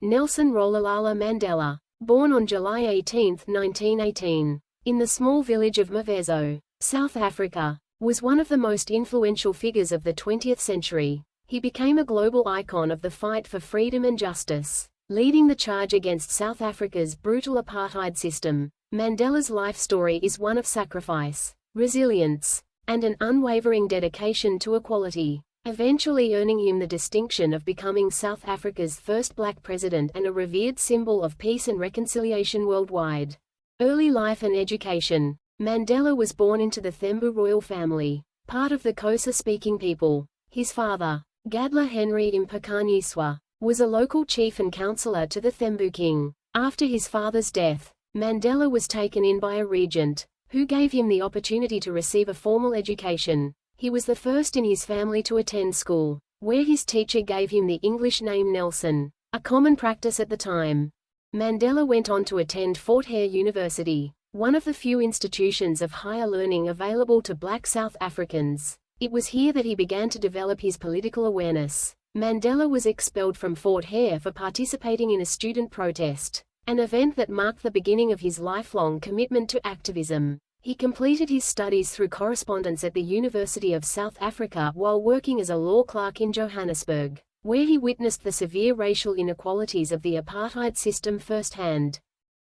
Nelson Rolihlahla Mandela, born on July 18, 1918, in the small village of Mavezo, South Africa, was one of the most influential figures of the 20th century. He became a global icon of the fight for freedom and justice, leading the charge against South Africa's brutal apartheid system. Mandela's life story is one of sacrifice, resilience, and an unwavering dedication to equality, eventually earning him the distinction of becoming South Africa's first black president and a revered symbol of peace and reconciliation worldwide. Early life and education. Mandela was born into the Thembu royal family, part of the Xhosa-speaking people. His father, Gadla Henry Mpakanyiswa, was a local chief and counselor to the Thembu king. After his father's death, Mandela was taken in by a regent, who gave him the opportunity to receive a formal education. He was the first in his family to attend school, where his teacher gave him the English name Nelson, a common practice at the time. Mandela went on to attend Fort Hare University, one of the few institutions of higher learning available to black South Africans. It was here that he began to develop his political awareness. Mandela was expelled from Fort Hare for participating in a student protest, an event that marked the beginning of his lifelong commitment to activism. He completed his studies through correspondence at the University of South Africa while working as a law clerk in Johannesburg, where he witnessed the severe racial inequalities of the apartheid system firsthand.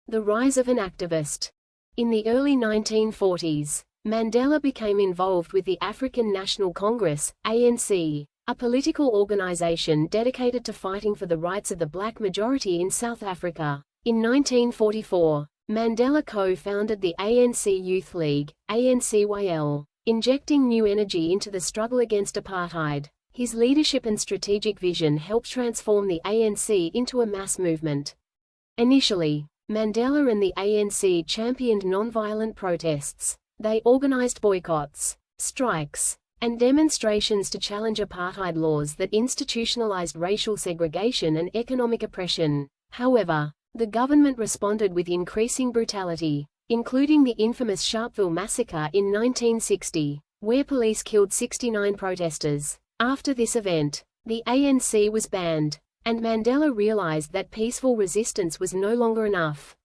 The rise of an activist. In the early 1940s, Mandela became involved with the African National Congress, ANC, a political organization dedicated to fighting for the rights of the black majority in South Africa. In 1944, Mandela co-founded the ANC Youth League, ANCYL, injecting new energy into the struggle against apartheid. His leadership and strategic vision helped transform the ANC into a mass movement. Initially, Mandela and the ANC championed nonviolent protests. They organized boycotts, strikes, and demonstrations to challenge apartheid laws that institutionalized racial segregation and economic oppression. However, the government responded with increasing brutality, including the infamous Sharpeville massacre in 1960, where police killed 69 protesters. After this event, the ANC was banned, and Mandela realized that peaceful resistance was no longer enough.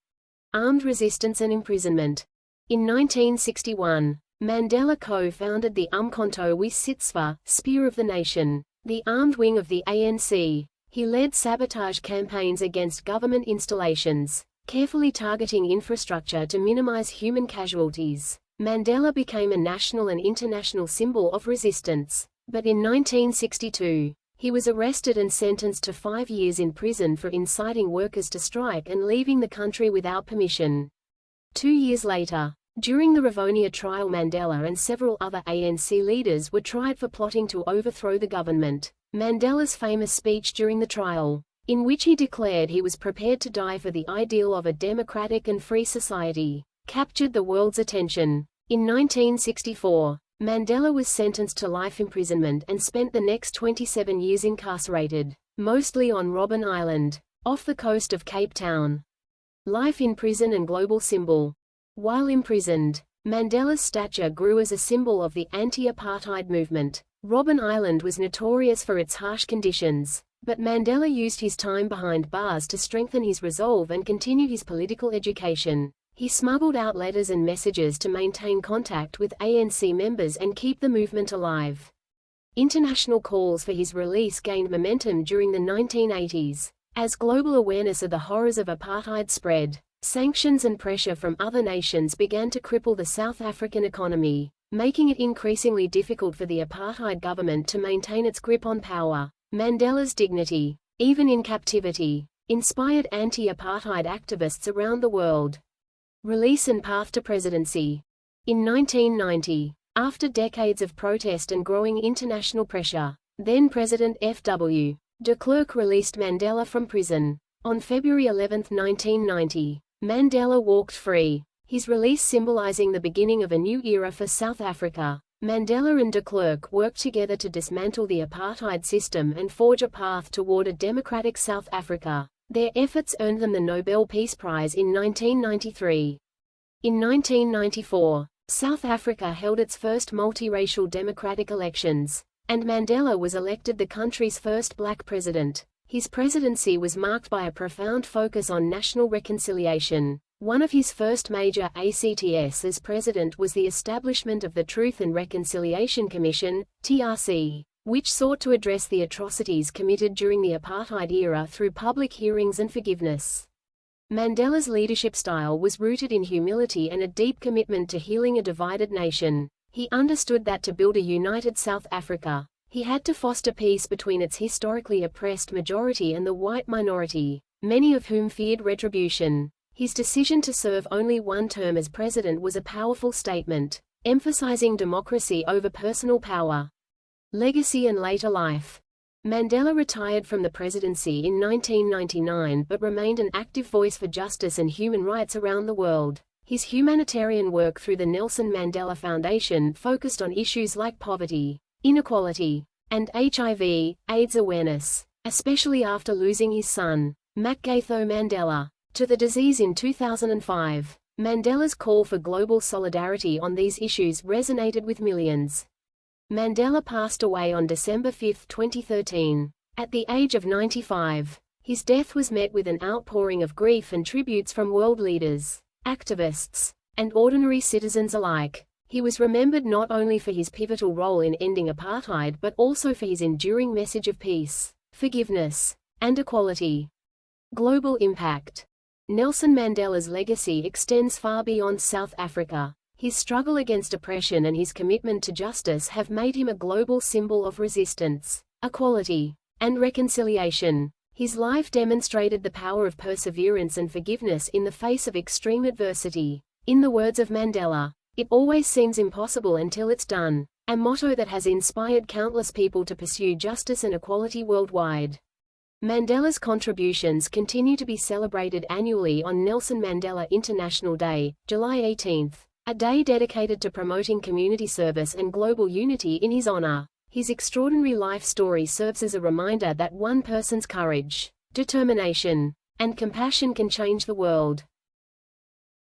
Armed resistance and imprisonment. In 1961, Mandela co-founded the Umkhonto we Sitsva, Spear of the Nation, the armed wing of the ANC. He led sabotage campaigns against government installations, carefully targeting infrastructure to minimize human casualties. Mandela became a national and international symbol of resistance. But in 1962, he was arrested and sentenced to 5 years in prison for inciting workers to strike and leaving the country without permission. 2 years later, during the Rivonia trial, Mandela and several other ANC leaders were tried for plotting to overthrow the government. Mandela's famous speech during the trial, in which he declared he was prepared to die for the ideal of a democratic and free society, captured the world's attention. In 1964, Mandela was sentenced to life imprisonment and spent the next 27 years incarcerated, mostly on Robben Island, off the coast of Cape Town. Life in prison and global symbol. While imprisoned, Mandela's stature grew as a symbol of the anti-apartheid movement. Robben Island was notorious for its harsh conditions, but Mandela used his time behind bars to strengthen his resolve and continue his political education. He smuggled out letters and messages to maintain contact with ANC members and keep the movement alive. International calls for his release gained momentum during the 1980s. As global awareness of the horrors of apartheid spread, sanctions and pressure from other nations began to cripple the South African economy, making it increasingly difficult for the apartheid government to maintain its grip on power. Mandela's dignity, even in captivity, inspired anti-apartheid activists around the world. Release and path to presidency. In 1990, after decades of protest and growing international pressure, then-President F.W. de Klerk released Mandela from prison. On February 11, 1990, Mandela walked free, his release symbolizing the beginning of a new era for South Africa. Mandela and de Klerk worked together to dismantle the apartheid system and forge a path toward a democratic South Africa. Their efforts earned them the Nobel Peace Prize in 1993. In 1994, South Africa held its first multiracial democratic elections, and Mandela was elected the country's first black president. His presidency was marked by a profound focus on national reconciliation. One of his first major acts as president was the establishment of the Truth and Reconciliation Commission, TRC, which sought to address the atrocities committed during the apartheid era through public hearings and forgiveness. Mandela's leadership style was rooted in humility and a deep commitment to healing a divided nation. He understood that to build a united South Africa, he had to foster peace between its historically oppressed majority and the white minority, many of whom feared retribution. His decision to serve only one term as president was a powerful statement, emphasizing democracy over personal power. Legacy and later life. Mandela retired from the presidency in 1999 but remained an active voice for justice and human rights around the world. His humanitarian work through the Nelson Mandela Foundation focused on issues like poverty, inequality, and HIV/AIDS awareness, especially after losing his son, Makgatho Mandela, to the disease in 2005. Mandela's call for global solidarity on these issues resonated with millions. Mandela passed away on December 5, 2013, at the age of 95. His death was met with an outpouring of grief and tributes from world leaders, activists, and ordinary citizens alike. He was remembered not only for his pivotal role in ending apartheid but also for his enduring message of peace, forgiveness, and equality. Global impact. Nelson Mandela's legacy extends far beyond South Africa. His struggle against oppression and his commitment to justice have made him a global symbol of resistance, equality, and reconciliation. His life demonstrated the power of perseverance and forgiveness in the face of extreme adversity. In the words of Mandela, "It always seems impossible until it's done," a motto that has inspired countless people to pursue justice and equality worldwide. Mandela's contributions continue to be celebrated annually on Nelson Mandela International Day, July 18. A day dedicated to promoting community service and global unity in his honor. His extraordinary life story serves as a reminder that one person's courage, determination, and compassion can change the world.